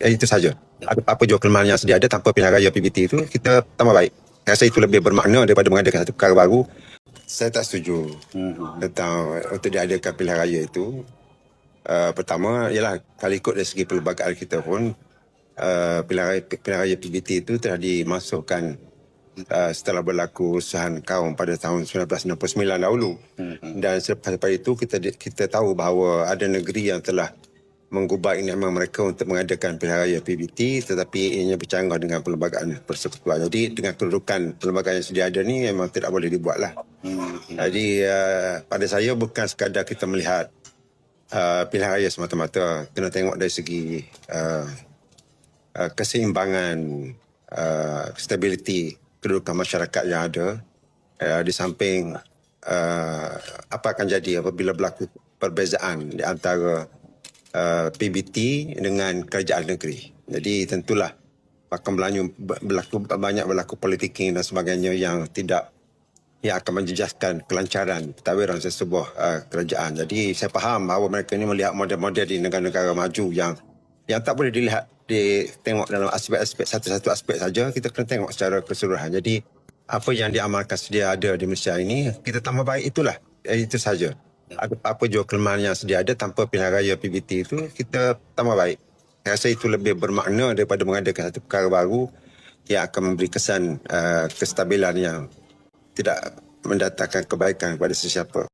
Itu saja. Apa jua kelemahan yang sedia ada tanpa pilihan raya PBT itu, kita tambah baik. Saya rasa itu lebih bermakna daripada mengadakan satu perkara baru. Saya tak setuju tentang untuk diadakan pilihan raya itu. Pertama, ialah kalau ikut dari segi perlembagaan kita pun, pilihan raya PBT itu telah dimasukkan setelah berlaku urusan kaum pada tahun 1969 dahulu. Dan selepas itu kita tahu bahawa ada negeri yang telah menggubah nikmat mereka untuk mengadakan pilihan raya PBT, tetapi ianya bercanggah dengan perlembagaan persekutuan. Jadi dengan kedudukan perlembagaan yang sedia ada ni memang tidak boleh dibuatlah. Jadi pada saya bukan sekadar kita melihat pilihan raya semata-mata, kena tengok dari segi keseimbangan, stabiliti kedudukan masyarakat yang ada, di samping apa akan jadi apabila berlaku perbezaan di antara PBT dengan kerajaan negeri. Jadi tentulah akan berlaku politik dan sebagainya yang akan menjejaskan kelancaran pentadbiran sesebuah kerajaan. Jadi saya faham bahawa mereka ini melihat model-model di negara-negara maju yang tak boleh tengok dalam aspek-aspek satu-satu aspek saja. Kita kena tengok secara keseluruhan. Jadi apa yang diamalkan sedia ada di Malaysia ini, kita tambah baik itulah. Itu saja. Apa jua kelemahan yang sedia ada tanpa pilihan raya PBT itu, kita tambah baik. Saya rasa itu lebih bermakna daripada mengadakan satu perkara baru yang akan memberi kesan kestabilan yang tidak mendatangkan kebaikan kepada sesiapa.